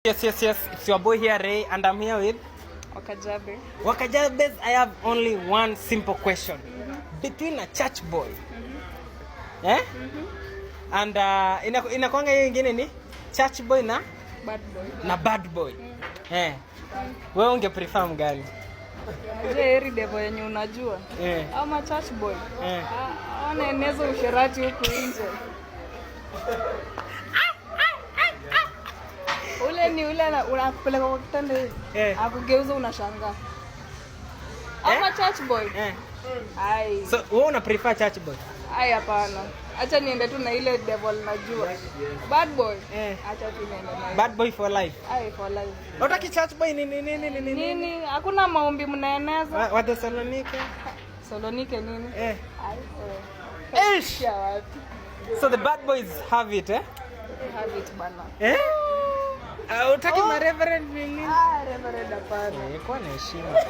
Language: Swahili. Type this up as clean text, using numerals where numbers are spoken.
Yes. It's your boy here, Ray, and I'm here with Wakajabe. Wakajabe. I have only one simple question. Between a church boy, and inakwanga hiyo ingine ni church boy na bad boy. Wewe unge prefer mgani? Je, heri devo yenye unajua? Ama church boy? Anaeneza usherati huku nje. Ule unakupeleka kwa kitanda hivi. Akugeuza unashangaa. Ama church boy? Ai. So, wewe una prefer church boy? Ai hapana. Acha niende tu na ile devil najua. Bad boy? Acha tu niende na. Bad boy for life. Ai for life. Unataka church boy nini? Nini? Hakuna maombi mnaeneza. Wa Thessalonike. Thessalonike nini? Ai. Eish. So the bad boys have it, Have it bana. Utaki ma reverend nini? Reverend hapana. Kwa na heshima.